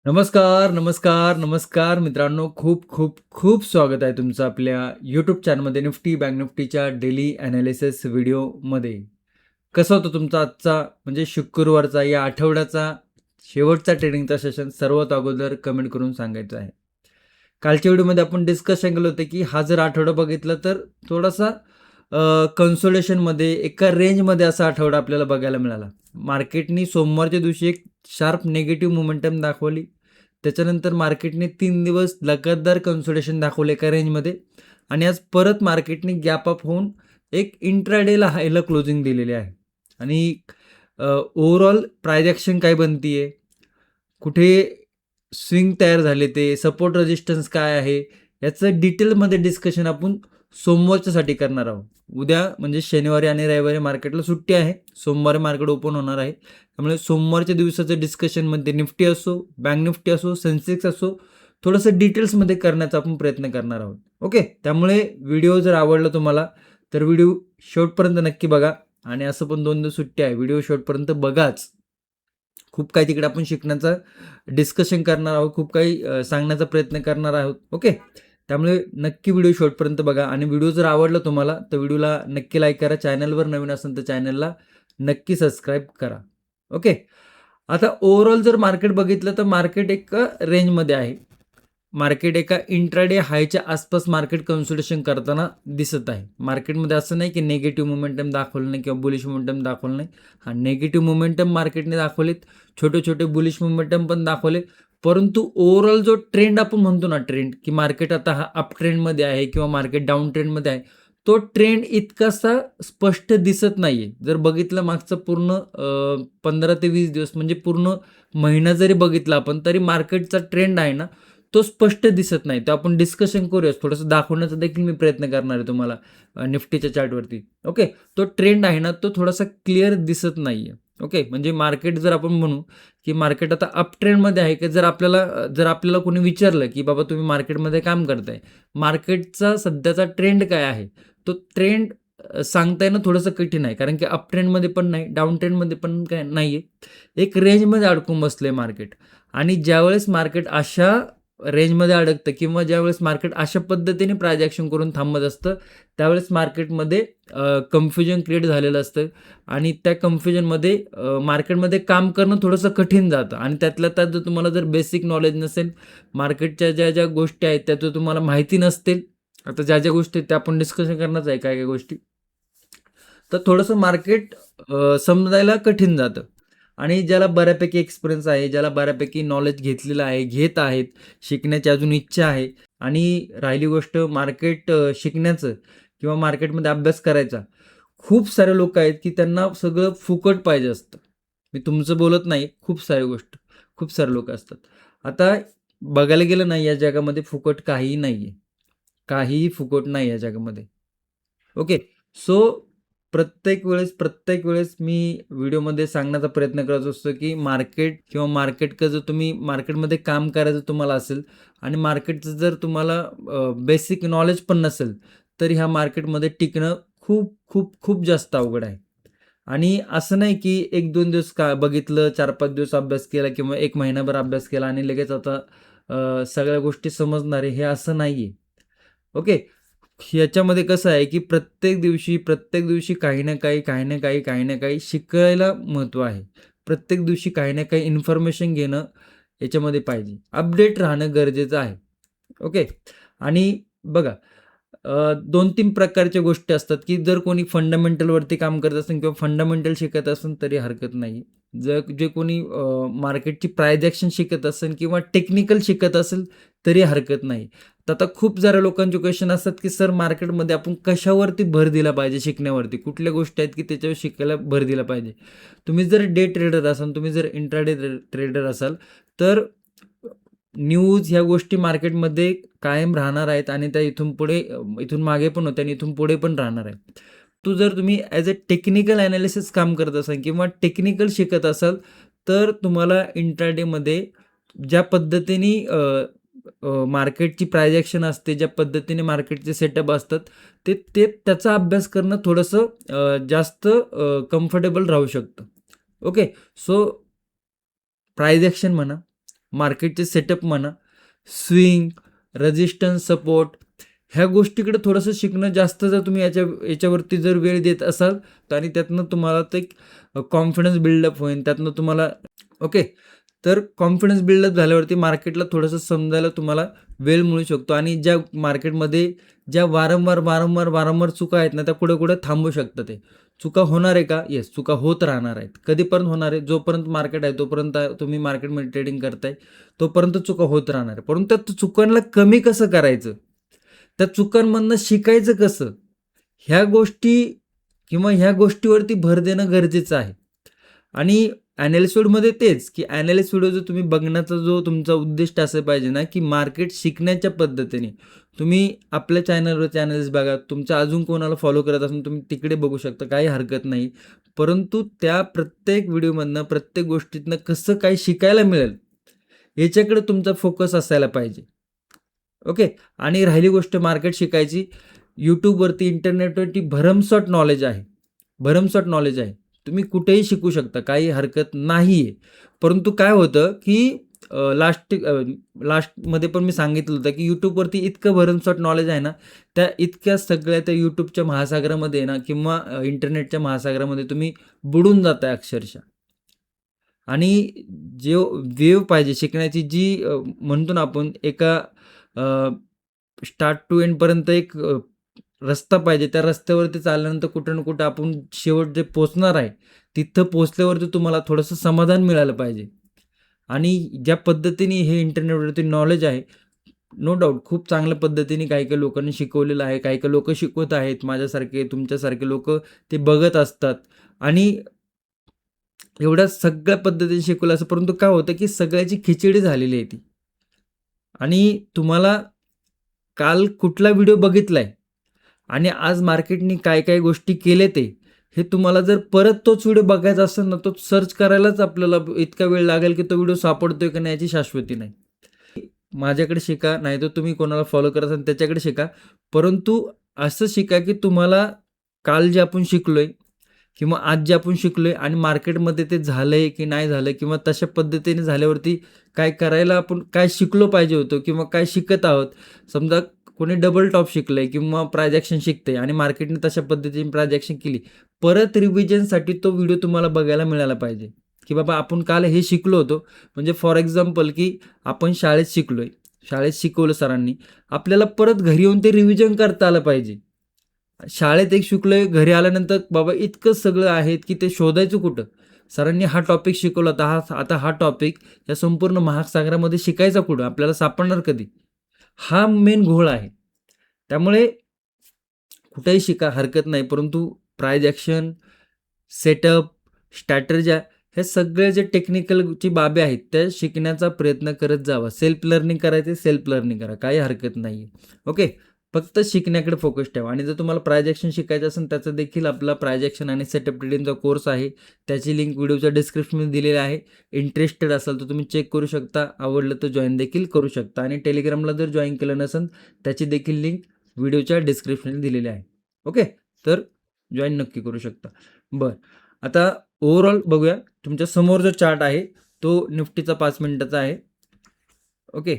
नमस्कार, नमस्कार, नमस्कार मित्रांनो. खूप, खूप, खूप स्वागत आहे तुमचं आपल्या यूट्यूब चॅनलमध्ये निफ्टी, बँक निफ्टीच्या डेली ॲनालिसिस व्हिडिओमध्ये. कसा होता तुमचा आजचा म्हणजे शुक्रवारचा या आठवड्याचा शेवटचा ट्रेडिंगचा सेशन सर्वात अगोदर कमेंट करून सांगायचं आहे. कालच्या व्हिडिओमध्ये आपण डिस्कशन केलं होतं की हा जर आठवडा बघितला तर थोडासा कन्सोलेशनमध्ये एका रेंजमध्ये असा आठवडा आपल्याला बघायला मिळाला. मार्केटनी सोमवारच्या दिवशी एक शार्प निगेटिव्ह मोमेंटम दाखवली. त्याच्यानंतर मार्केटने 3 दिवस लगातार कन्सोलिडेशन दाखवलं एका रेंजमध्ये आणि आज परत मार्केटने गॅप अप होऊन एक इंट्राडेला हायला क्लोजिंग दिलेली आहे. आणि ओव्हरऑल प्राइस ॲक्शन काय बनतीये, कुठे स्विंग तयार झाले, ते सपोर्ट रेजिस्टन्स काय आहे, याचं डिटेलमध्ये डिस्कशन आपण सोमवारच्यासाठी करणार आहोत. उद्या म्हणजे शनिवारी आणि रविवारी मार्केटला सुट्टी आहे. सोमवारी मार्केट ओपन होणार आहे. त्यामुळे सोमवारच्या दिवसाचं डिस्कशनमध्ये निफ्टी असो, बँक निफ्टी असो, सेन्सेक्स असो, थोडंसं डिटेल्समध्ये करण्याचा आपण प्रयत्न करणार आहोत. ओके. त्यामुळे व्हिडिओ जर आवडला तुम्हाला तर व्हिडिओ शेवटपर्यंत नक्की बघा. आणि असं पण 2 दिवस सुट्टी आहे, व्हिडिओ शेवटपर्यंत बघाच. खूप काही तिकडे आपण शिकण्याचा डिस्कशन करणार आहोत, खूप काही सांगण्याचा प्रयत्न करणार आहोत. ओके. त्यामुळे नक्की व्हिडिओ शेवटपर्यंत बघा आणि व्हिडिओ जर आवडला तुम्हाला तर व्हिडिओला नक्की लाईक करा. चॅनलवर नवीन असेल तर चॅनलला नक्की सबस्क्राईब करा. ओके. आता ओव्हरऑल जर मार्केट बघितलं तर मार्केट एक रेंजमध्ये आहे. मार्केट एका इंट्राडे हायच्या आसपास मार्केट कन्सोलिडेशन करताना दिसत आहे. मार्केटमध्ये असं नाही की निगेटिव्ह मोमेंटम दाखवलं नाही किंवा बुलिश मोमेंटम दाखवलं नाही. हा निगेटिव्ह मोमेंटम मार्केटने दाखवलेत, छोटे छोटे बुलिश मोमेंटम पण दाखवले. परंतु ओव्हरऑल जो ट्रेंड आपण म्हणतो ना, ट्रेंड की मार्केट आता हा अप ट्रेंडमध्ये आहे किंवा मार्केट डाऊन ट्रेंडमध्ये आहे, तो ट्रेंड इतकासा स्पष्ट दिसत नाहीये. जर बघितलं मागचं पूर्ण 15 ते 20 दिवस म्हणजे पूर्ण महिना जरी बघितला आपण तरी मार्केटचा ट्रेंड आहे ना, तो स्पष्ट दिसत नाही. तर आपण डिस्कशन करूयाच. थोडंसं दाखवण्याचा देखील मी प्रयत्न करणार आहे तुम्हाला निफ्टीच्या चार्टवरती. ओके. तो ट्रेंड आहे ना, तो थोडासा क्लिअर दिसत नाहीये. ओके. म्हणजे मार्केट जर आपण म्हणू की मार्केट आता अप ट्रेंडमध्ये आहे की जर आपल्याला कोणी विचारलं की बाबा तुम्ही मार्केटमध्ये काम करताय, मार्केटचा सध्याचा ट्रेंड काय आहे? तो ट्रेंड सांगता येणं थोडंसं कठीण आहे. कारण की अप ट्रेंडमध्ये पण नाही, डाऊन ट्रेंडमध्ये पण काय नाहीये. एक रेंजमध्ये अडकून बसलंय मार्केट. आणि ज्यावेळेस मार्केट अशा रेंजमध्ये अडकतं किंवा ज्यावेळेस मार्केट अशा पद्धतीने प्राइस ॲक्शन करून थांबत असतं, त्यावेळेस मार्केटमध्ये कन्फ्युजन क्रिएट झालेलं असतं आणि त्या कन्फ्युजनमध्ये मार्केटमध्ये काम करणं थोडंसं कठीण जातं. आणि त्यातल्या त्यात जर तुम्हाला जर बेसिक नॉलेज नसेल, मार्केटच्या ज्या गोष्टी आहेत त्या जर तुम्हाला माहिती नसतील, आता ज्या गोष्टी आहेत त्या आपण डिस्कशन करणारच आहे काय गोष्टी. तर थोडंसं मार्केट समजायला कठीण जातं. आणि ज्याला बऱ्यापैकी एक्सपिरियन्स आहे, ज्याला बऱ्यापैकी नॉलेज घेतलेलं आहे, घेत आहेत, शिकण्याची अजून इच्छा आहे आणि राहिली गोष्ट मार्केट शिकण्याचं किंवा मार्केटमध्ये अभ्यास करायचा. खूप सारे लोक आहेत की त्यांना सगळं फुकट पाहिजे असतं. मी तुमचं बोलत नाही, खूप सारे लोक असतात. आता बघायला गेलं ना, या जगामध्ये फुकट काहीही नाहीये. काहीही फुकट नाही या जगामध्ये. ओके. सो प्रत्येक वेळेस मी व्हिडिओमध्ये सांगण्याचा प्रयत्न करत असतो की मार्केट किंवा मार्केटचं जर तुम्ही मार्केटमध्ये काम करायचं तुम्हाला असेल आणि मार्केटचं जर तुम्हाला बेसिक नॉलेज पण नसेल, तर ह्या मार्केटमध्ये टिकणं खूप खूप खूप जास्त अवघड आहे. आणि असं नाही की 1-2 दिवस का बघितलं, 4-5 दिवस अभ्यास केला किंवा 1 महिनाभर अभ्यास केला आणि लगेच आता सगळ्या गोष्टी समजणार आहे, हे असं नाहीये. ओके. ह्याच्यामध्ये कसं आहे, की प्रत्येक दिवशी काही ना काही, काही ना काही, काही ना काही शिकायला महत्त्व आहे. प्रत्येक दिवशी काही ना काही इन्फॉर्मेशन घेणं याच्यामध्ये पाहिजे. अपडेट राहणं गरजेचं आहे. ओके. आणि बघा 2-3 प्रकारच्या गोष्टी असतात, की जर कोणी फंडामेंटलवरती काम करत असेल किंवा फंडामेंटल शिकत असेल तरी हरकत नाही. जर जे कोणी मार्केटची प्राइस ॲक्शन शिकत असेल किंवा टेक्निकल शिकत असेल तरी हरकत नाही. तर आता खूप साऱ्या लोकांचे क्वेश्चन असतात, की सर मार्केटमध्ये आपण कशावरती भर दिला पाहिजे शिकण्यावरती? कुठल्या गोष्टी आहेत, की त्याच्यावर शिकायला भर दिला पाहिजे? तुम्ही जर डे ट्रेडर असाल, तुम्ही जर इंट्राडे ट्रेडर असाल, तर न्यूज ह्या गोष्टी मार्केटमध्ये कायम राहणार आहेत आणि त्या इथून मागे पण होत्या आणि इथून पुढे पण राहणार आहेत. जर तुम्ही ॲज अ टेक्निकल ॲनालिसिस काम करत असाल किंवा टेक्निकल शिकत असाल, तर तुम्हाला इंट्राडेमध्ये ज्या पद्धतीने मार्केटची प्राइस ॲक्शन असते, ज्या पद्धतीने मार्केटचे सेटअप असतात, ते ते त्याचा अभ्यास करणं थोडंसं जास्त कम्फर्टेबल राहू शकतं. ओके. सो प्राइस ॲक्शन म्हणा, मार्केटचे सेटअप म्हणा, स्विंग, रेजिस्टन्स, सपोर्ट, ह्या गोष्टीकडे थोडंसं शिकणं जास्त जर तुम्ही याच्यावरती जर वेळ देत असाल तर आणि त्यातनं तुम्हाला ते कॉन्फिडन्स बिल्डअप होईल. त्यातनं तुम्हाला ओके, तर कॉन्फिडन्स बिल्डअप झाल्यावरती मार्केटला थोडंसं समजायला तुम्हाला वेळ मिळू शकतो आणि ज्या मार्केटमध्ये ज्या वारंवार चुका आहेत ना, त्या कुठे थांबू शकतात. ते चुका होणार आहे का? येस, चुका होत राहणार आहेत. कधीपर्यंत होणार आहे? जोपर्यंत मार्केट आहे तोपर्यंत तुम्ही मार्केटमध्ये ट्रेडिंग करताय तोपर्यंत चुका होत राहणार आहे. परंतु त्या चुकांना कमी कसं करायचं, त्या चुकांमधनं शिकायचं कसं, ह्या गोष्टी किंवा ह्या गोष्टीवरती भर देणं गरजेचं आहे. आणि ॲनालिस्ट व्हिडिओमध्ये तेच की ॲनालिस्ट व्हिडिओ जो तुम्ही बघण्याचा जो तुमचा उद्दिष्ट असं पाहिजे ना, की मार्केट शिकण्याच्या पद्धतीने तुम्ही आपल्या चॅनलवरती ॲनालिस्ट बघा. तुमच्या अजून कोणाला फॉलो करत असेल तुम्ही तिकडे बघू शकता, काही हरकत नाही. परंतु त्या प्रत्येक व्हिडिओमधनं प्रत्येक गोष्टीतनं कसं काय शिकायला मिळेल याच्याकडे तुमचा फोकस असायला पाहिजे. ओके, आणि राहिली गोष्ट मार्केट शिकायची, यूट्यूबवरती इंटरनेटवरती भरमसाठ नॉलेज आहे, भरमसाठ नॉलेज आहे. तुम्ही कुठेही शिकू शकता, काही हरकत नाही आहे. परंतु काय होतं की लास्टमध्ये पण मी सांगितलं होतं की यूट्यूबवरती इतकं भरमसाठ नॉलेज आहे ना, त्या इतक्या सगळ्या त्या यूट्यूबच्या महासागरामध्ये ना किंवा इंटरनेटच्या महासागरामध्ये तुम्ही बुडून जाताय अक्षरशः. आणि जे वेव पाहिजे शिकण्याची, जी म्हणतो ना आपण एका स्टार्ट टू एंडपर्यंत एक रस्ता पाहिजे. त्या रस्त्यावरती चालल्यानंतर कुठं ना कुठं आपण शेवट जे पोचणार आहे तिथं पोचल्यावरती तुम्हाला थोडंसं समाधान मिळालं पाहिजे. आणि ज्या पद्धतीने हे इंटरनेटवरती नॉलेज आहे, नो डाऊट खूप चांगल्या पद्धतीने काही काही लोकांनी शिकवलेलं आहे. काही काही लोक शिकवत आहेत, माझ्यासारखे तुमच्यासारखे लोक ते बघत असतात आणि एवढ्या सगळ्या पद्धतीने शिकवलं असं. परंतु काय होतं की सगळ्याची खिचडी झालेली आहे ती. आणि तुम्हाला काल कुठला व्हिडिओ बघितलाय आणि आज मार्केटनी काय काय गोष्टी केले ते, हे तुम्हाला जर परत तोच व्हिडिओ बघायचा असेल ना, तो सर्च करायलाच आपल्याला इतका वेळ लागेल की तो व्हिडिओ सापडतोय का नाही याची शाश्वती नाही. माझ्याकडे शिका, नाही तर तुम्ही कोणाला फॉलो करत असाल त्याच्याकडे शिका. परंतु असं शिका की तुम्हाला काल जे आपण शिकलोय किंवा आज जे आपण शिकलोय आणि मार्केटमध्ये ते झालंय की नाही झालं किंवा तशा पद्धतीने झाल्यावरती काय करायला आपण काय शिकलो पाहिजे होतं किंवा काय शिकत आहोत. समजा कोणी डबल टॉप शिकलंय किंवा प्राइज ॲक्शन शिकते आणि मार्केटने तशा पद्धतीने प्राइज ॲक्शन केली, परत रिव्हिजनसाठी तो व्हिडिओ तुम्हाला बघायला मिळाला पाहिजे की बाबा आपण काल हे शिकलो होतो. म्हणजे फॉर एक्झाम्पल की आपण शाळेत शिकलोय, शाळेत शिकवलं सरांनी, आपल्याला परत घरी येऊन ते रिव्हिजन करता आलं पाहिजे. शाळेत एक शिकलोय, घरी आल्यानंतर बाबा इतकं सगळं आहेत की ते शोधायचं कुठं. सरांनी हा टॉपिक शिकवला होता, आता हा टॉपिक या संपूर्ण महासागरामध्ये शिकायचा कुठं, आपल्याला सापडणार कधी, हा मेन घोळ आहे. त्यामुळे कुठेही शिका, हरकत नाही. परंतु प्राइज ॲक्शन, सेटअप, स्ट्रॅटर्ज्या, हे सगळे जे टेक्निकलची बाबी आहेत त्या शिकण्याचा प्रयत्न करत जावा. सेल्फ लर्निंग करायचे, सेल्फ लर्निंग करा, काही हरकत नाही आहे. ओके, फक्त शिकण्याकडे फोकस ठेवा. आणि जर तुम्हाला प्राइज ॲक्शन शिकायचं असेल त्याचं देखील आपला प्राइज ॲक्शन आणि सेटअप ट्रेडिंगचा कोर्स आहे, त्याची लिंक व्हिडिओच्या डिस्क्रिप्शनमध्ये दिलेली आहे. इंटरेस्टेड असाल तर तुम्ही चेक करू शकता, आवडलं तर जॉईन देखील करू शकता. आणि टेलिग्रामला जर जॉईन केलं नसेल त्याची देखील लिंक व्हिडिओच्या डिस्क्रिप्शनमध्ये दिलेली आहे. ओके, तर जॉईन नक्की करू शकता. बरं, आता ओव्हरऑल बघूया. तुमच्या समोर जो चार्ट आहे तो निफ्टीचा 5 मिनिटाचा आहे. ओके,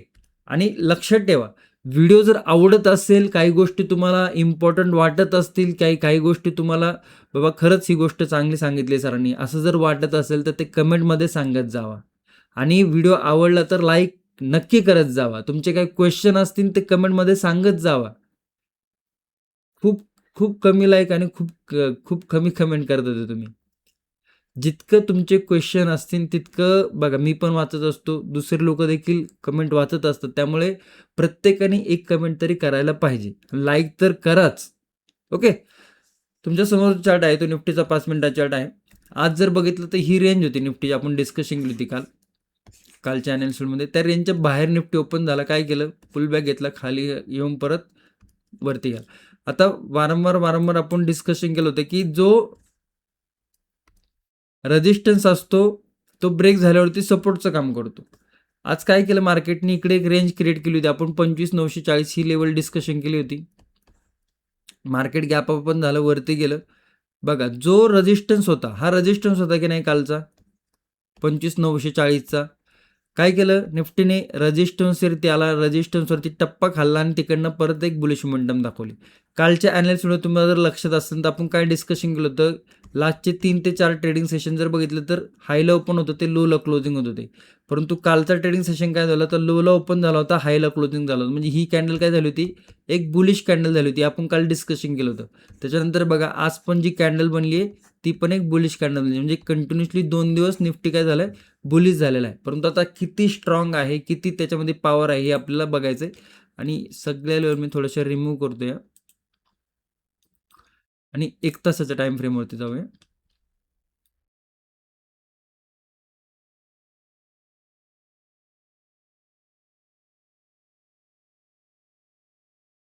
आणि लक्षात ठेवा, व्हिडिओ जर आवडत असेल, काही गोष्टी तुम्हाला इम्पॉर्टंट वाटत असतील, काही गोष्टी तुम्हाला बाबा खरंच ही गोष्ट चांगली सांगितली सरांनी असं जर वाटत असेल तर ते कमेंटमध्ये सांगत जावा. आणि व्हिडिओ आवडला तर लाईक नक्की करत जावा. तुमचे काही क्वेश्चन असतील ते कमेंटमध्ये सांगत जावा. खूप खूप कमी लाईक आणि खूप कमी कमेंट करत होते तुम्ही. जितकं तुमचे क्वेश्चन असतील तितकं बघा, मी पण वाचत असतो, दुसरे लोक देखील कमेंट वाचत असतात. त्यामुळे प्रत्येकाने एक कमेंट तरी करायला पाहिजे, लाईक तर कराच. ओके, तुमच्या समोर चार्ट आहे तो निफ्टीचा 5 मिनिटाचा चार्ट आहे. आज जर बघितलं तर ही रेंज होती निफ्टी, आपण डिस्कशन केली होती कालच्या ॲनालिसिसमध्ये. त्या रेंजच्या बाहेर निफ्टी ओपन झाला, काय केलं, पुल बॅक घेतला, खाली येऊन परत वरती गेला. आता वारंवार आपण डिस्कशन केलं होतं की जो रेजिस्टन्स असतो तो ब्रेक झाल्यावरती सपोर्टचं काम करतो. आज काय केलं मार्केटने, इकडे एक रेंज क्रिएट केली होती, आपण 25,940 ही लेवल डिस्कशन केली होती. मार्केट गॅप अप पण झालं, वरती गेलं. बघा, जो रेजिस्टन्स होता हा रेजिस्टन्स होता की नाही कालचा 25,940चा, काय केलं निफ्टीने रेजिस्टन्सवरती आला, रेजिस्टन्सवरती टप्पा खाल्ला आणि तिकडनं परत एक बुलिश मोमेंटम दाखवली. कालच्या ॲनालिसिसमध्ये तुम्हाला जर लक्षात असेल तर आपण काय डिस्कशन केलं होतं, लास्टचे 3 ते 4 ट्रेडिंग सेशन जर बघितलं तर हायला ओपन होतं ते लोला क्लोजिंग होत होते. परंतु कालचा ट्रेडिंग सेशन काय झालं तर लोला ओपन झाला होता, हायला क्लोजिंग झालं होतं. म्हणजे ही कॅन्डल काय झाली होती, एक बुलिश कॅन्डल झाली होती. आपण काल डिस्कशन केलं होतं. त्याच्यानंतर बघा आज पण जी कॅन्डल बनली आहे ती पण एक बुलिश कॅन्डल बनली. म्हणजे कंटिन्युअसली 2 दिवस निफ्टी काय झालं बुलिश झालेला आहे. परंतु आता किती स्ट्रॉंग आहे, किती त्याच्यामध्ये पॉवर आहे हे आपल्याला बघायचं आहे. आणि सगळ्या लेवल मी थोडंसं रिमूव्ह करतोय आणि 1 तासाच्या टाइम फ्रेमवरती जाऊया.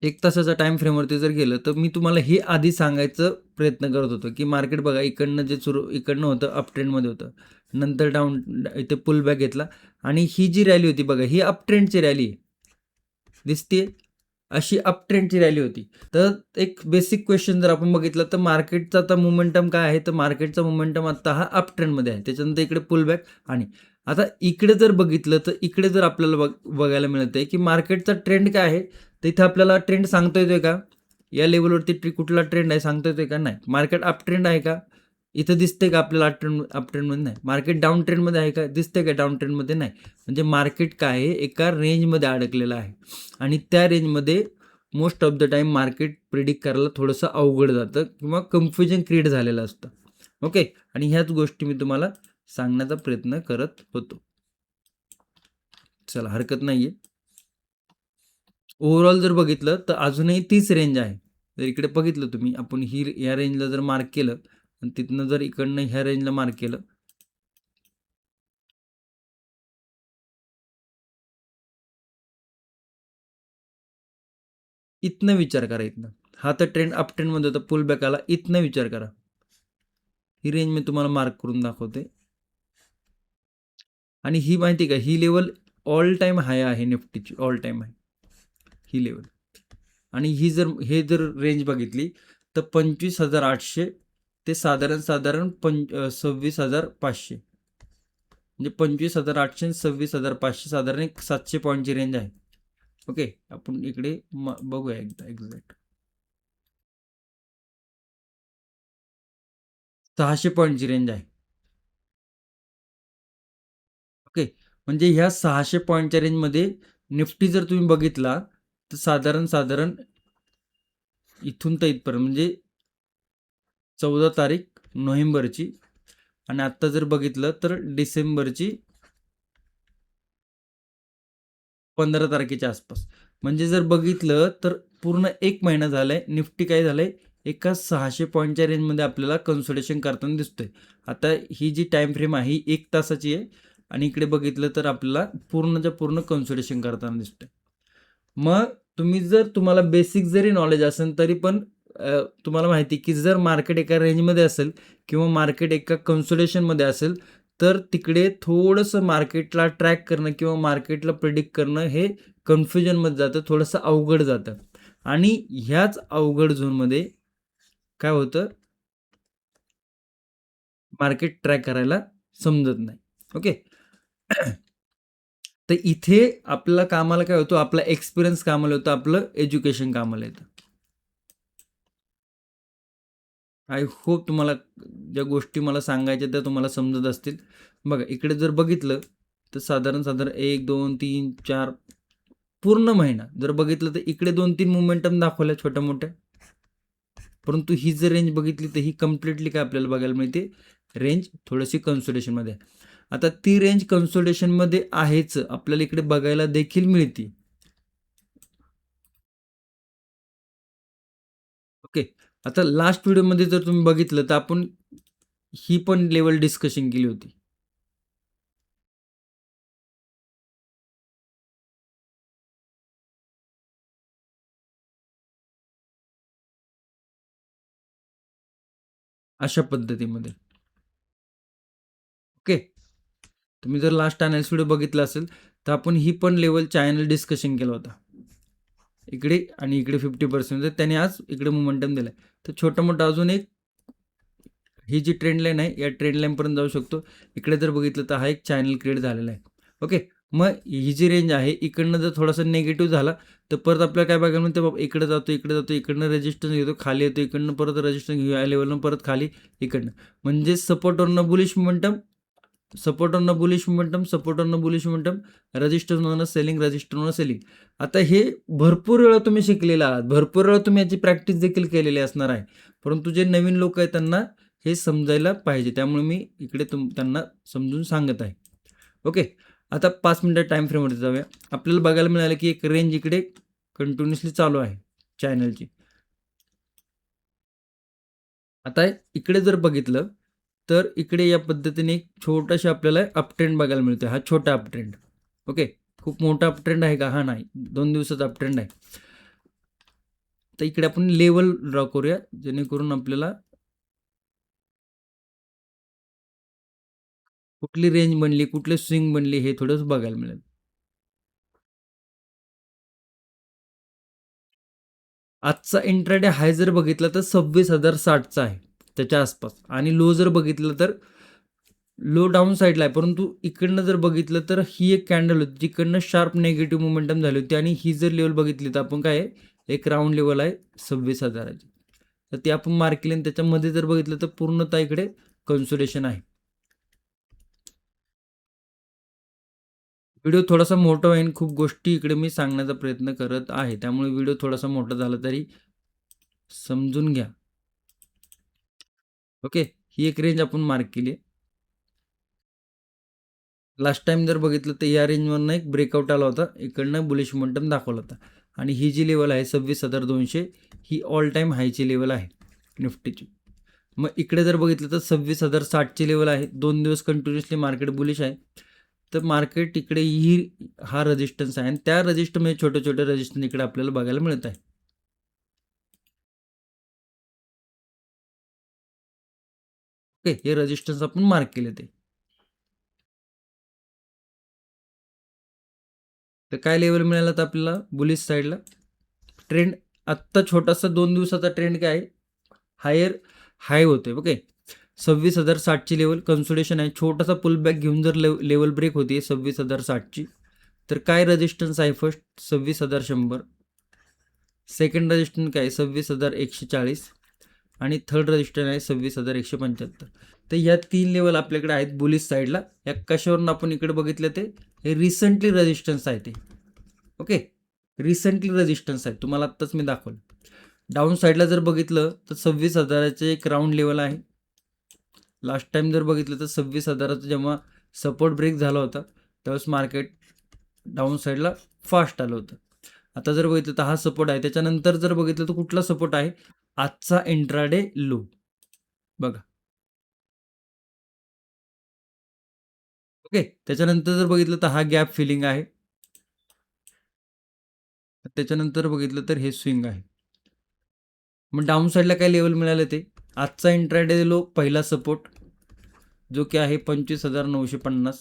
1 तासाच्या टाइम फ्रेमवरती जर गेलं तर मी तुम्हाला हे आधी सांगायचं प्रयत्न करत होतो, की मार्केट बघा इकडनं जे इकडनं होतं अप ट्रेंडमध्ये होतं. नंतर डाऊन इथे पुल बॅक घेतला आणि ही जी रॅली होती बघा ही अप ट्रेंडची रॅली आहे. दिसते अशी अप ट्रेंडची रॅली होती. तर एक बेसिक क्वेश्चन जर आपण बघितलं तर मार्केटचा आता मोमेंटम काय आहे, तर मार्केटचा मोमेंटम आता हा अप ट्रेंडमध्ये आहे. त्याच्यानंतर इकडे पुल बॅक आणि आता इकडे जर बघितलं तर इकडे जर आपल्याला बघायला मिळत आहे, की मार्केटचा ट्रेंड काय आहे, तर इथं आपल्याला ट्रेंड सांगता येतोय का? या लेवलवरती कुठला ट्रेंड आहे सांगता येतोय का? नाही. मार्केट अप ट्रेंड आहे का? इथं दिसतंय का आपल्याला अप ट्रेंडमध्ये नाही. मार्केट डाऊन ट्रेंडमध्ये आहे का? दिसतंय का डाऊन ट्रेंडमध्ये नाही. म्हणजे मार्केट काय आहे एका रेंजमध्ये अडकलेलं आहे आणि त्या रेंजमध्ये most of the time market predict करायला थोडंसं अवघड जातं किंवा कन्फ्युजन क्रिएट झालेलं असतं. ओके. आणि ह्याच गोष्टी मी तुम्हाला सांगण्याचा प्रयत्न करत होतो. चला हरकत नाहीये. ओव्हरऑल जर बघितलं तर अजूनही तीच रेंज आहे. जर इकडे बघितलं तुम्ही आपण या रेंजला जर मार्क केलं आणि तिथनं जर इकडनं ह्या रेंजला मार्क केलं इथनं विचार करा इथनं. हा तर ट्रेंड अप ट्रेंडमध्ये होता, पुल बॅक आला. इथनं विचार करा. ही रेंज मी तुम्हाला मार्क करून दाखवते. आणि ही माहिती का ही लेवल ऑल टाइम हाय आहे निफ्टीची, ऑल टाइम हाय ही लेवल. आणि ही जर रेंज बघितली तर 25,800 ते साधारण 26,500 म्हणजे 25,800 26,500 साधारण एक 700 पॉईंटची रेंज आहे. ओके. आपण इकडे बघूया एकदा एक्झॅक्ट 600 पॉईंटची रेंज आहे. ओके. म्हणजे ह्या 600 पॉईंटच्या रेंजमध्ये निफ्टी जर तुम्ही बघितला तर साधारण इथून तर इथपर्यंत म्हणजे 14 तारीख नोव्हेंबरची आणि आत्ता जर बघितलं तर डिसेंबरची 15 तारखेच्या आसपास. म्हणजे जर बघितलं तर पूर्ण 1 महिना झालाय. निफ्टी काय झालंय एका 600 पॉईंटच्या रेंजमध्ये आपल्याला कन्सोलिडेशन करताना दिसतोय. आता ही जी टाइम फ्रेम आहे ही 1 तासाची आहे आणि इकडे बघितलं तर आपल्याला पूर्णच्या पूर्ण कन्सोलिडेशन करताना दिसतोय. मग तुम्हाला बेसिक जरी नॉलेज असेल तरी पण तुम्हाला माहिती की जर मार्केट एका रेंजमध्ये असेल किंवा मार्केट एका कन्सोलिडेशनमध्ये असेल तर तिकडे थोडंसं मार्केटला ट्रॅक करणं किंवा मार्केटला प्रिडिक्ट करणं हे कन्फ्युजनमध्ये जातं, थोडंसं अवघड जातं. आणि ह्याच अवघड झोनमध्ये काय होतं, मार्केट ट्रॅक करायला समजत नाही. ओके. तर इथे आपल्याला कामाला काय होतं, आपला एक्सपिरियन्स कामाला होतं, आपलं एज्युकेशन कामाला येतं. आय होप तुम्हाला ज्या गोष्टी मला सांगायच्या त्या तुम्हाला समजत असतील. बघा इकडे जर बघितलं तर साधारण 1 2 3 4 पूर्ण महिना जर बघितलं तर इकडे 2-3 मोमेंटम दाखवल्या छोट्या मोठ्या. परंतु ही जर रेंज बघितली तर ही कम्प्लिटली काय आपल्याला बघायला मिळते, रेंज थोडीशी कन्सोलिडेशनमध्ये आहे. आता ती रेंज कन्सोलिडेशनमध्ये आहेच आपल्याला इकडे बघायला देखील मिळते. ओके. आता लास्ट व्हिडिओमध्ये जर तुम्ही बघितलं तर आपण ही पण लेवल डिस्कशन केली होती. अशा पद्धतीमध्ये. ओके. तुम्ही जर लास्ट अनालिसिस व्हिडिओ बघितला असेल तर आपण ही पण लेवल चॅनल डिस्कशन केला होता. इकडे आणि इकडे 50% त्याने आज इकडे मोमेंटम दिलाय. तर छोटा मोठा अजून एक ही जी ट्रेंड लाईन आहे या ट्रेंड लाईन पर्यंत जाऊ शकतो. इकडे जर बघितलं तर हा एक चॅनल क्रिएट झालेला आहे. ओके. मग ही जी रेंज आहे इकडनं जर थोडासा निगेटिव्ह झाला तर परत आपल्याला काय बघायला मिळतं, बाबा इकडे जातो, इकडे जातो, इकडनं रेजिस्टन्स घेतो, खाली येतो, इकडनं परत रेजिस्टन्स घेऊ, या लेवलनं परत खाली इकडनं. म्हणजे सपोर्टवरनं बुलिश मोमेंटम, सपोर्टवरनं बुलिश मोमेंटम, सपोर्टवरनं बुलिश मोमेंटम, रजिस्टरवरनं सेलिंग, रजिस्टरवरनं सेलिंग. आता हे भरपूर वेळा तुम्ही शिकलेला आहात, भरपूर वेळा तुम्ही याची प्रॅक्टिस देखील केलेली असणार आहे, परंतु जे नवीन लोक आहेत त्यांना हे समजायला पाहिजे, त्यामुळे मी इकडे त्यांना समजून सांगत आहे. ओके. आता 5 मिनिटं टाईम फ्रेमवरती जाऊया. आपल्याला बघायला मिळालं की एक रेंज इकडे कंटिन्युअसली चालू आहे चॅनलची. आता इकडे जर बघितलं तर इकडे या पद्धतीने एक छोटाशी आपल्याला अपट्रेंड बघायला मिळते. हा छोटा अपट्रेंड. ओके. खूप मोठा अपट्रेंड आहे का? हा नाही, 2 दिवसाचा अपट्रेंड आहे. तर इकडे आपण लेवल ड्रॉ करूया जेणेकरून आपल्याला कुठली रेंज बनली, कुठले स्विंग बनली हे थोडंसं बघायला मिळेल. आजचा इंट्राडे हाय जर बघितला तर 26,060चा आहे, त्याच्या आसपास. आणि लो जर बघितलं तर लो डाऊन साईडला आहे, परंतु इकडनं जर बघितलं तर ही एक कॅन्डल होती जिकडनं शार्प नेगेटिव्ह मोमेंटम झाली होती, आणि ही जर लेवल बघितली तर आपण काय आहे, एक राऊंड लेवल आहे 26,000ची. तर ती आपण मार्क केली, आणि त्याच्यामध्ये जर बघितलं तर पूर्णतः इकडे कन्सोलिडेशन आहे. व्हिडिओ थोडासा मोठा होईल, खूप गोष्टी इकडे मी सांगण्याचा प्रयत्न करत आहे, त्यामुळे व्हिडिओ थोडासा मोठा झाला तरी समजून घ्या. ओके. ही एक रेंज आपण मार्क केली आहे. लास्ट टाइम जर बघितलं तर या रेंजवरनं एक ब्रेकआउट आला होता, इकडनं बुलिश मोमेंटम दाखवला होता, आणि ही जी लेवल आहे 26,200 ही ऑल टाईम हायची लेवल आहे निफ्टीची. मग इकडे जर बघितलं तर 26,060ची लेवल आहे. 2 दिवस कंटिन्युअसली मार्केट बुलिश आहे. तर मार्केट इकडे हा रेजिस्टन्स आहे, आणि त्या रेजिस्टन्समध्ये छोटे छोटे रेजिस्टन्स इकडे आपल्याला बघायला मिळत आहे. ओके. हे रेजिस्टन्स आपण मार्क केले ते. तर काय लेवल मिळाला तर आपल्याला बुलिश साईडला ट्रेंड. आत्ता छोटासा 2 दिवसाचा ट्रेंड काय आहे, हायर हाय होते. ओके. 26,060ची लेवल कन्सोलिडेशन आहे. छोटासा पुलबॅक घेऊन जर लेवल ब्रेक होती 26,060ची, तर काय रेजिस्टन्स आहे, फर्स्ट 26,100, सेकंड रेजिस्टन्स काय 26,140, आणि थर्ड रेजिस्टन्स आहे 26,175. तर या 3 लेवल आपल्याकडे आहेत बुलिश साईडला. या कशावरून आपण इकडे बघितलं ते हे रिसेंटली रेजिस्टन्स आहे ते. ओके. रिसेंटली रेजिस्टन्स आहे, तुम्हाला आत्ताच मी दाखवलं. डाऊन साईडला जर बघितलं तर 26,000चे एक राऊंड लेवल आहे. लास्ट टाइम जर बघितलं तर 26,000चा जेव्हा सपोर्ट ब्रेक झाला होता त्यावेळेस मार्केट डाऊन साईडला फास्ट आलं होतं. आता जर बघितलं तर हा सपोर्ट आहे. त्याच्यानंतर जर बघितलं तर कुठला सपोर्ट आहे, आजचा इंट्राडे लो बघा. ओके. त्याच्यानंतर जर बघितलं तर हा गॅप फिलिंग आहे. त्याच्यानंतर बघितलं तर हे स्विंग आहे. मग डाऊन साईडला काय लेवल मिळालं ते आजचा इंट्राडे लो पहिला सपोर्ट जो की आहे 25,950.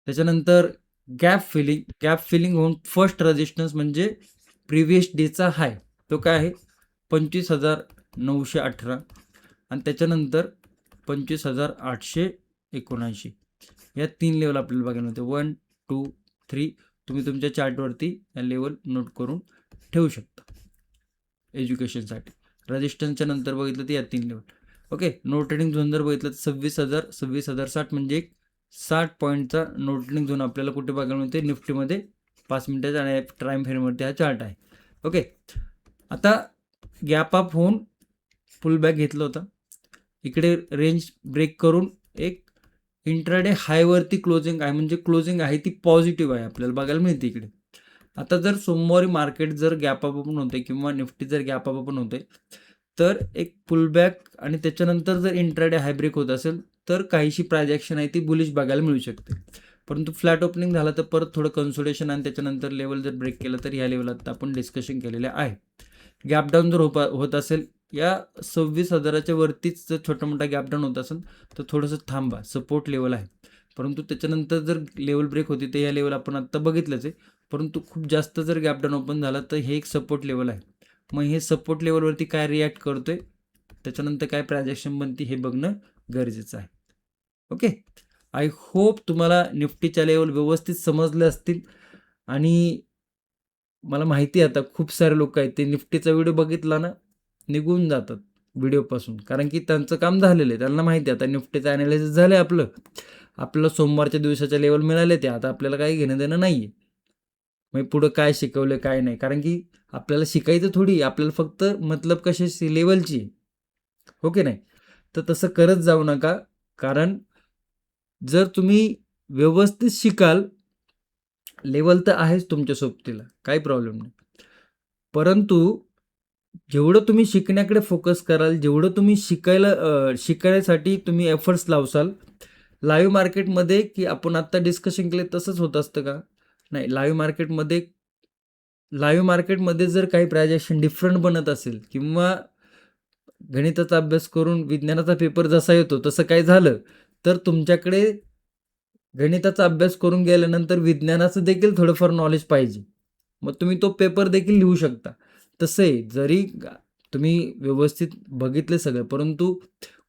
त्याच्यानंतर गॅप फिलिंग होऊन फर्स्ट रेजिस्टन्स म्हणजे प्रिव्हियस डेचा हाय तो काय आहे 25,918, आणि त्याच्यानंतर 25,879. या 3 लेवल आपल्याला बघायला मिळते. 1, 2, 3. तुम्ही तुमच्या चार्टवरती या लेवल नोट करून ठेवू शकता एज्युकेशनसाठी. रेजिस्टन्सच्या नंतर बघितलं तर या 3 level. Okay. No trading zone जर बघितलं तर 26,060 म्हणजे एक 60 पॉईंटचा नो ट्रेडिंग झोन आपल्याला कुठे बघायला मिळते निफ्टीमध्ये 5 मिनिटाचा, आणि टाईम फ्रेमवरती हा चार्ट आहे. ओके. आता गॅप अप होऊन पुल बॅक घेतलं होतं, इकडे रेंज ब्रेक करून एक इंट्राडे हायवरती क्लोजिंग आहे, म्हणजे क्लोजिंग आहे ती पॉझिटिव्ह आहे आपल्याला बघायला मिळते इकडे. आता जर सोमवारी मार्केट जर गॅप अप पण होते किंवा निफ्टी जर गॅप अप पण होते तर एक पुलबॅक, आणि त्याच्यानंतर जर इंट्राडे हाय ब्रेक होत असेल तर काहीशी प्रायजेक्शन आहे ती बुलिश बघायला मिळू शकते. परंतु फ्लॅट ओपनिंग झालं तर परत थोडं कन्सोलेशन, आणि त्याच्यानंतर लेवल जर ब्रेक केलं तर ह्या लेवलात आपण डिस्कशन केलेले आहे. गॅप डाऊन जर होत असेल या 26,000च्या वरतीच जर छोटा मोठा गॅप डाऊन होत असेल तर थोडंसं थांबा, सपोर्ट लेवल आहे. परंतु त्याच्यानंतर जर लेवल ब्रेक होती तर या लेवल आपण आत्ता बघितलंच आहे, परंतु खूप जास्त जर गॅप डाऊन ओपन झाला तर हे एक सपोर्ट लेवल आहे. मग हे सपोर्ट लेवलवरती काय रिॲक्ट करतोय, त्याच्यानंतर काय प्रायजेक्शन बनते हे बघणं गरजेचं आहे. ओके. आय होप तुम्हाला निफ्टीच्या लेवल व्यवस्थित समजले असतील. आणि मला माहिती आहे आता खूप सारे लोक आहेत ते निफ्टीचा व्हिडिओ बघितला ना निघून जातात व्हिडिओपासून, कारण की त्यांचं काम झालेलं आहे. त्यांना माहिती आहे आता निफ्टीचं ॲनालिसिस झालं आहे आपलं सोमवारच्या दिवसाच्या लेवल मिळाले ते, आता आपल्याला काही घेणं देणं नाही आहे. मग पुढं काय शिकवलं काय नाही, कारण की आपल्याला शिकायचं थोडी, आपल्याला फक्त मतलब कशाची लेवलची आहे, हो की नाही. तर तसं करत जाऊ नका, कारण जर तुम्ही व्यवस्थित शिकाल, लेवल तर आहेच तुमच्या सोबतीला, काही प्रॉब्लेम नाही. परंतु जेवढं तुम्ही शिकण्याकडे फोकस कराल, जेवढं तुम्ही शिकण्यासाठी तुम्ही एफर्ट्स लावसाल लाईव्ह मार्केटमध्ये, की आपण आत्ता डिस्कशन केले तसंच होत असतं का? नाही. लाईव्ह मार्केटमध्ये जर काही प्रायजेक्शन डिफरंट बनत असेल किंवा गणिताचा अभ्यास करून विज्ञानाचा पेपर जसा येतो तसं काही झालं, तर तुमच्याकडे गणिताचा अभ्यास करून गेल्यानंतर विज्ञानाचं देखील थोडंफार नॉलेज पाहिजे. मग तुम्ही तो पेपर देखील लिहू शकता. तसं आहे, जरी तुम्ही व्यवस्थित बघितले सगळं, परंतु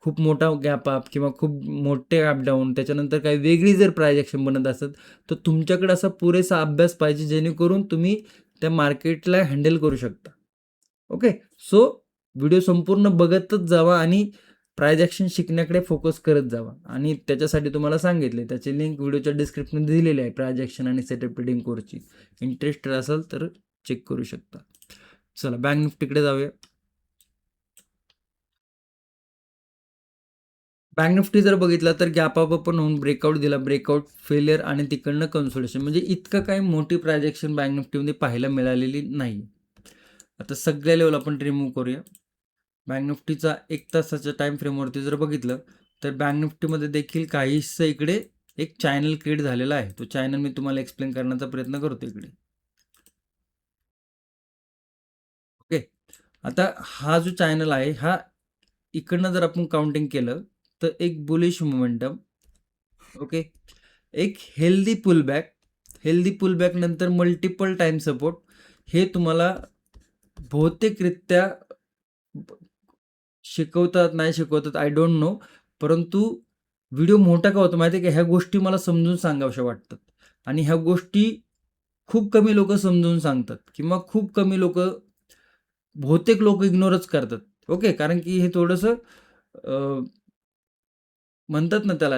खूप मोठा गॅप अप किंवा खूप मोठे अप डाऊन त्याच्यानंतर काही वेगळी जर प्रायजेक्शन बनत असेल, तर तुमच्याकडे असा पुरेसा अभ्यास पाहिजे जेणेकरून तुम्ही त्या मार्केटला हँडल करू शकता. ओके. सो व्हिडिओ संपूर्ण बघतच जावा आणि प्रायजेक्शन शिकण्याकडे फोकस करत जावा. आणि त्याच्यासाठी तुम्हाला सांगितले, त्याची लिंक व्हिडिओच्या डिस्क्रिप्शनमध्ये दिलेली आहे, प्रायजेक्शन आणि सेटअप ट्रेडिंग कोर्सची. इंटरेस्टेड असाल तर चेक करू शकता. चला बँक निफ्टीकडे जाऊया. बँक निफ्टी जर बघितला तर गॅप अप पण होऊन ब्रेकआउट दिला, ब्रेकआउट फेलियर आणि तिकडनं कन्सोलिडेशन, म्हणजे इतकं काही मोठी प्रायजेक्शन बँक निफ्टीमध्ये पाहायला मिळालेली नाही. आता सगळ्या लेवल आपण रिमूव्ह करूया. बँक निफ्टीचा 1 तासाच्या टाइम फ्रेमवरती जर बघितलं तर बँक निफ्टीमध्ये देखील काहीसं इकडे एक चॅनल क्रिएट झालेला आहे. तो चॅनल मी तुम्हाला एक्सप्लेन करण्याचा प्रयत्न करतो इकडे. ओके. आता हा जो चॅनल आहे, हा इकडनं जर आपण काउंटिंग केलं तर एक बुलिश मोमेंटम, ओके, एक हेल्दी पुलबॅक नंतर मल्टिपल टाइम सपोर्ट, हे तुम्हाला बहुतेकरित्या शिकवतात नाही शिकवतात आय डोंट नो, परंतु व्हिडिओ मोठा का होतो माहिती आहे का, ह्या गोष्टी मला समजून सांगाव्याशा वाटतात. आणि ह्या गोष्टी खूप कमी लोक समजून सांगतात किंवा खूप कमी लोक, बहुतेक लोक इग्नोरच करतात. ओके. कारण की हे थोडंसं म्हणतात ना त्याला,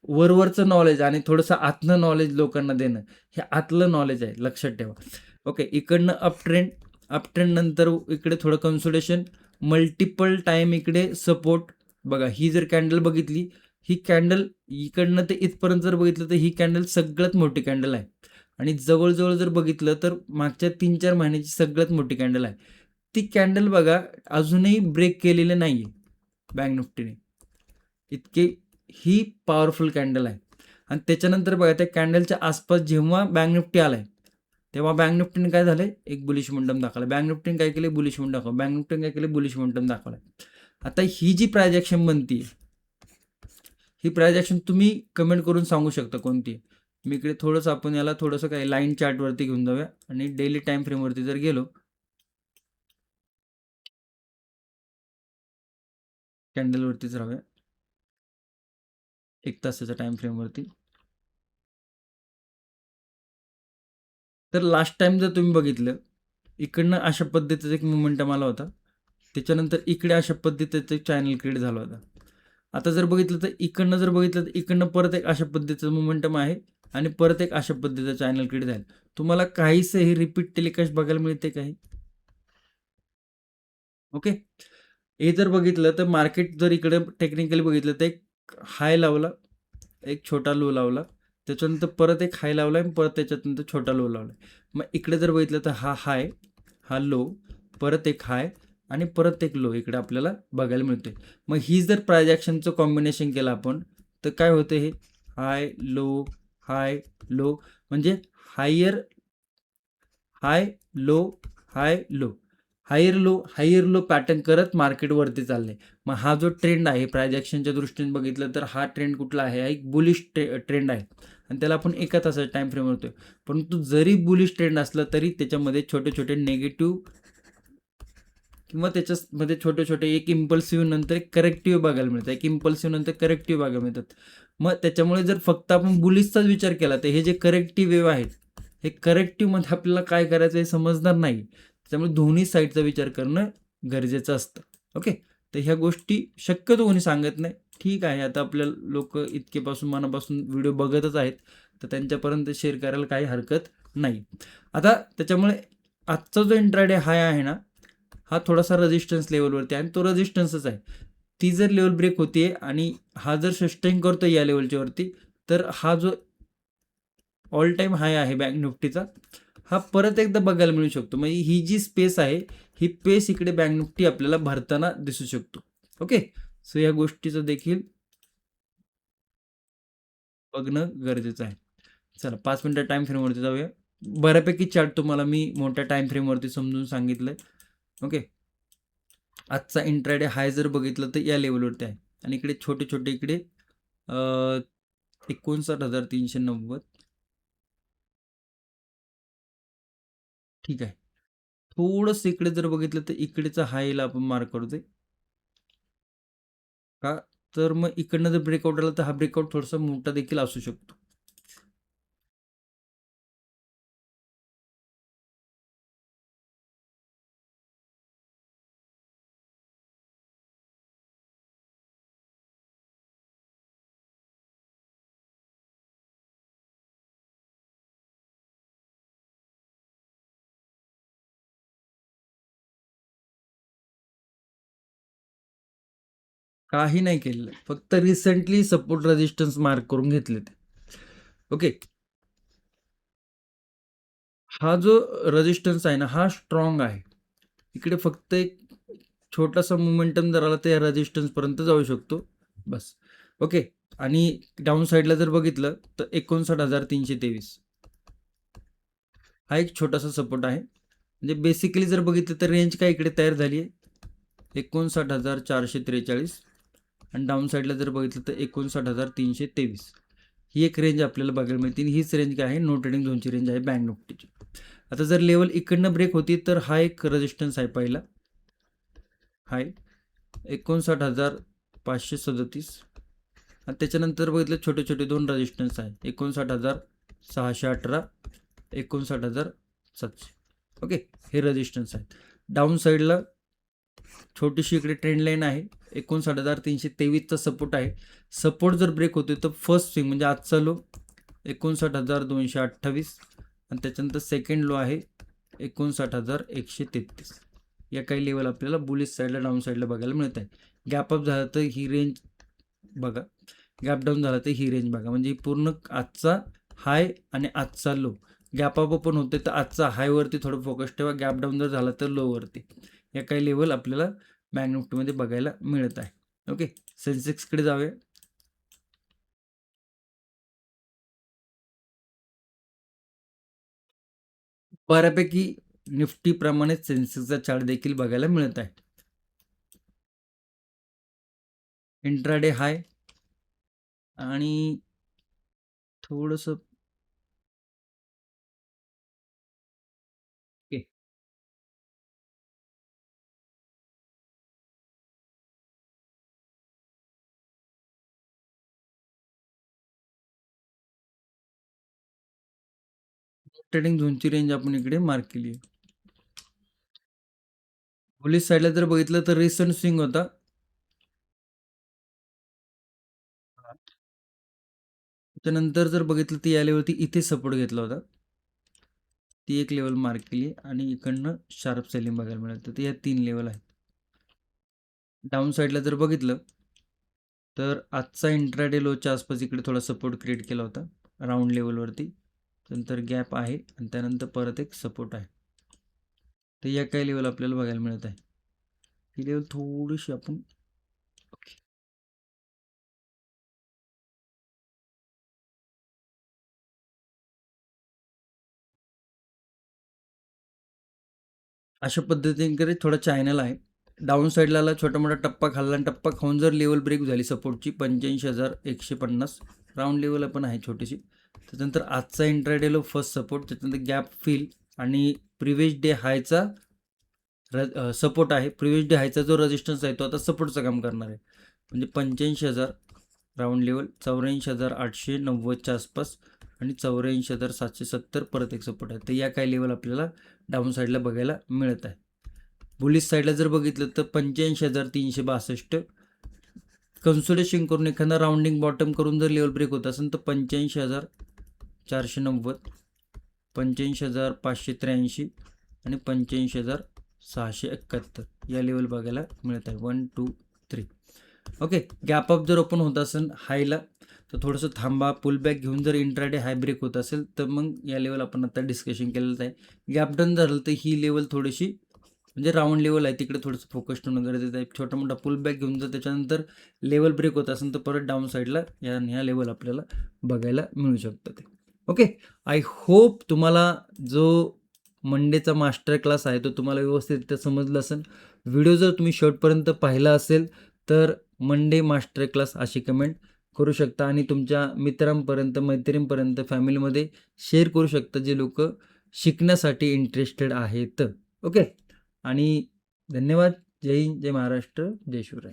वरवरचं नॉलेज आणि थोडंसं आतलं नॉलेज लोकांना देणं, हे आतलं नॉलेज आहे, लक्षात ठेवा. ओके. इकडनं अप ट्रेंड नंतर इकडे थोडं कन्सोलिडेशन, मल्टिपल टाइम इकडे सपोर्ट. बघा ही जर कॅन्डल बघितली, ही कॅन्डल इकडनं ते इथपर्यंत जर बघितलं तर ही कॅन्डल सगळ्यात मोठी कॅन्डल आहे. आणि जवळजवळ जर बघितलं तर मागच्या 3-4 महिन्याची सगळ्यात मोठी कॅन्डल आहे. ती कॅन्डल बघा अजूनही ब्रेक केलेली नाही आहे बँक निफ्टीने. इतके ही पॉवरफुल कॅन्डल आहे. आणि त्याच्यानंतर बघा त्या कॅन्डलच्या आसपास जेव्हा बँक निफ्टी आलाय, तेव्हा बँक निफ्टीने काय झालंय, एक बुलिश मोमेंटम दाखवला. बँक निफ्टीने काय केलं, बुलिश मोमेंटम दाखवलं. बँक निफ्टीने काय केलं, बुलिश मोमेंटम दाखवलाय. आता ही जी प्रायजेक्शन बनती, ही प्रायजेक्शन तुम्ही कमेंट करून सांगू शकता कोणती. मी इकडे थोडंसं आपण याला थोडंसं काय लाईन चार्टवरती घेऊन जाऊया आणि डेली टाइम फ्रेमवरती जर गेलो, कॅन्डलवरतीच राहूया 1 तासाच्या टाइम फ्रेमवरती. तर लास्ट टाइम जर तुम्ही बघितलं, इकडनं अशा पद्धतीचा एक मोमेंटम आला होता, त्याच्यानंतर इकडे अशा पद्धतीचं चॅनल क्रिएट झालं होतं. आता जर बघितलं तर इकडनं जर बघितलं तर इकडनं परत एक अशा पद्धतीचं मोमेंटम आहे आणि परत एक अशा पद्धतीचं चॅनल क्रिएट झालं. तुम्हाला काहीसं हे रिपीट टेलिकास्ट बघायला मिळते काही. ओके. हे जर बघितलं तर मार्केट जर इकडे टेक्निकली बघितलं तर एक हाय लावला, एक छोटा लो लावला, त्याच्यानंतर परत एक हाय लावला आणि परत त्याच्यानंतर छोटा लो लावला. मग इकडे जर बघितलं तर हा हाय, हा लो, परत एक हाय आणि परत एक लो इकडे आपल्याला बघायला मिळतोय. मग ही जर प्रायजेक्शनचं कॉम्बिनेशन केलं आपण तर काय होतं, हे हाय लो, म्हणजे हायर हाय लो, हाय लो, हायर लो पॅटर्न करत मार्केटवरती चाललंय. मग हा जो ट्रेंड आहे प्रायजेक्शनच्या दृष्टीने बघितलं तर हा ट्रेंड कुठला आहे, हा एक बुलिश ट्रेंड आहे आणि त्याला आपण 1 तासाचा टाइम फ्रेम होतोय. परंतु जरी बुलिश ट्रेंड असलं तरी त्याच्यामध्ये छोटे छोटे नेगेटिव्ह किंवा त्याच्यामध्ये छोटे छोटे एक इम्पल्सिव्ह नंतर एक करेक्टिव्ह बघायला मिळतं, एक इम्पल्सिव्ह नंतर करेक्टिव्ह बघायला मिळतात. मग त्याच्यामुळे जर फक्त आपण बुलिशचाच विचार केला तर हे जे करेक्टिव्ह वेव्ह आहेत हे करेक्टिव्हमध्ये आपल्याला काय करायचं हे समजणार नाही. त्यामुळे दोन्ही साईडचा विचार करणं गरजेचं असतं. ओके, तर ह्या गोष्टी शक्यतो कोणी सांगत नाही. ठीक आहे, आता आपल्या लोक इतकेपासून मनापासून व्हिडिओ बघतच आहेत तर त्यांच्यापर्यंत शेअर करायला काही हरकत नाही. आता त्याच्यामुळे आजचा जो इंट्राडे हाय आहे ना हा थोडासा रेजिस्टन्स लेवलवरती आहे आणि तो रेजिस्टन्सच आहे. ती जर लेवल ब्रेक होतीये आणि हा जर सस्टेन करतोय या लेवलच्या वरती तर हा जो ऑल टाइम हाय आहे बँक निफ्टीचा हा परत एकदा बघायला मिळू शकतो. म्हणजे ही जी स्पेस आहे ही पेस इकडे बँक निफ्टी आपल्याला भरताना दिसू शकतो. ओके, सो या गोष्टीचं देखील बघणं गरजेचं आहे. चला 5 मिनिटं टाइम फ्रेमवरती जाऊया. बऱ्यापैकी चार्ट तुम्हाला मी मोठ्या टाइम फ्रेमवरती समजून सांगितलंय. ओके, आजचा इंट्राडे हाय जर बघितलं तर या लेवलवरती आहे आणि इकडे छोटे छोटे इकडे 59,390 ठीक आहे. थोडंसं इकडे जर बघितलं तर इकडेचा हायला आपण मार्क करतोय का, तर मग इकडनं जर ब्रेकआउट आला तर हा ब्रेकआउट थोडासा मोठा देखील असू शकतो. काही नाही केलेलं, फक्त रिसेंटली सपोर्ट रेजिस्टन्स मार्क करून घेतले ते. ओके, हा जो रेजिस्टन्स आहे ना हा स्ट्रॉंग आहे. इकडे फक्त एक छोटासा मोमेंटम जर आला तर या रेजिस्टन्स पर्यंत जाऊ शकतो बस. ओके, आणि डाऊन साईडला जर बघितलं तर 59,323 हा एक छोटासा सपोर्ट आहे. म्हणजे बेसिकली जर बघितलं तर रेंज काय इकडे तयार झाली आहे 59,443 आणि डाऊन साईडला जर बघितलं तर 59,323 ही एक रेंज आपल्याला बघायला मिळते. हीच रेंज काय आहे नो ट्रेडिंग झोनची रेंज आहे बँक निफ्टीची. आता जर लेवल इकडनं ब्रेक होती तर हा एक रेजिस्टन्स आहे पहिला हाय 59,537 आणि त्याच्यानंतर बघितलं छोटे छोटे दोन रेजिस्टन्स आहे 59,618 59,700 ओके, हे रेजिस्टन्स आहेत. डाऊन साईडला छोटीशी इकडे ट्रेंड लाईन आहे 59,323चा सपोर्ट आहे. सपोर्ट जर ब्रेक होते तर फर्स्ट स्विंग म्हणजे आजचा लो 59,228 आणि त्याच्यानंतर सेकंड लो आहे 59,133. या काही लेवल आपल्याला बुलिश साईडला डाऊन साईडला बघायला मिळत आहे. गॅप अप झाला तर ही रेंज बघा, गॅप डाऊन झाला तर ही रेंज बघा. म्हणजे पूर्ण आजचा हाय आणि आजचा लो गॅप अप पण होते तर आजचा हायवरती थोडं फोकस ठेवा, गॅप डाऊन जर झाला तर लोवरती. या काही लेवल आपल्याला बँक निफ्टीमध्ये बघायला मिळत आहे. ओके, सेन्सेक्सकडे जाऊया. बऱ्यापैकी निफ्टीप्रमाणेच सेन्सेक्सचा चार्ट देखील बघायला मिळत आहे. इंट्राडे हाय आणि थोडंसं ट्रेडिंग झोनची रेंज आपण इकडे मार्क केली आहे. बुलिश साईडला जर बघितलं तर रिसेंट स्विंग होता त्यानंतर जर बघितलं तर या लेवलती इथे सपोर्ट घेतला होता, ती एक लेवल मार्क केली आणि इकडनं शार्प सेलिंग बघायला मिळालं. तर या 3 लेवल आहेत. डाऊन साईडला जर बघितलं तर आजचा इंट्राडे लोच्या आसपास इकडे थोडा सपोर्ट क्रिएट केला होता राऊंड लेवलवरती, नंतर गॅप आहे आणि त्यानंतर परत एक सपोर्ट आहे. तर या काही लेवल आपल्याला बघायला मिळत आहे. ही लेवल थोडीशी आपण अशा पद्धतीने थोडा चॅनल आहे. डाऊन साईडला छोटा मोठा टप्पा खाल्ला आणि टप्पा खाऊन जर लेवल ब्रेक झाली सपोर्टची 85,150 राऊंड लेवल पण आहे छोटीशी. त्याच्यानंतर आजचा इंट्राडे लो फर्स्ट सपोर्ट, त्याच्यानंतर गॅप फिल आणि प्रिव्हियस डे हायचा सपोर्ट आहे. प्रिव्हियस डे हायचा जो रेजिस्टन्स आहे तो आता सपोर्टचं काम करणार आहे. म्हणजे 85,000 राऊंड लेवल, 84,890च्या आसपास आणि 84,770 परत एक सपोर्ट आहे. तर या काही लेवल आपल्याला डाऊन साईडला बघायला मिळत आहे. बुलिश साईडला जर बघितलं तर 85,362 कन्सोलेशन करून एखादा राऊंडिंग बॉटम करून जर लेवल ब्रेक होत असेल तर 85,490, 85,583 आणि 85,671 या लेवल बघायला मिळत आहे. 1 2 3. ओके. गॅप अप जर ओपन होत असेल हायला तर थोडंसं थांबा, पुल बॅक घेऊन जर इंट्राडे हाय ब्रेक होत असेल तर मग या लेवल आपण आता डिस्कशन केलेलं आहे. गॅप डन झालं तर ही लेवल थोडीशी म्हणजे राऊंड लेवल आहे तिकडे थोडंसं फोकस ठेवणं गरजेचं आहे. छोटा मोठा पुल बॅक घेऊन जर त्याच्यानंतर लेवल ब्रेक होत असेल तर परत डाऊन साईडला ह्या लेवल आपल्याला बघायला मिळू शकतं ते. ओके. आय होप तुम्हाला जो मंडेचा मास्टर क्लास आहे तो तुम्हाला व्यवस्थितरित्या समजला असेल. व्हिडिओ जर तुम्ही शेवटपर्यंत पाहिला असेल तर मंडे मास्टर क्लास अशी कमेंट करू शकता आणि तुमच्या मित्रांपर्यंत, मैत्रिणींपर्यंत, फॅमिलीमध्ये शेअर करू शकता जे लोक शिकण्यासाठी इंटरेस्टेड आहेत. ओके. आणि धन्यवाद. जय हिंद, जय महाराष्ट्र, जय शिवराय.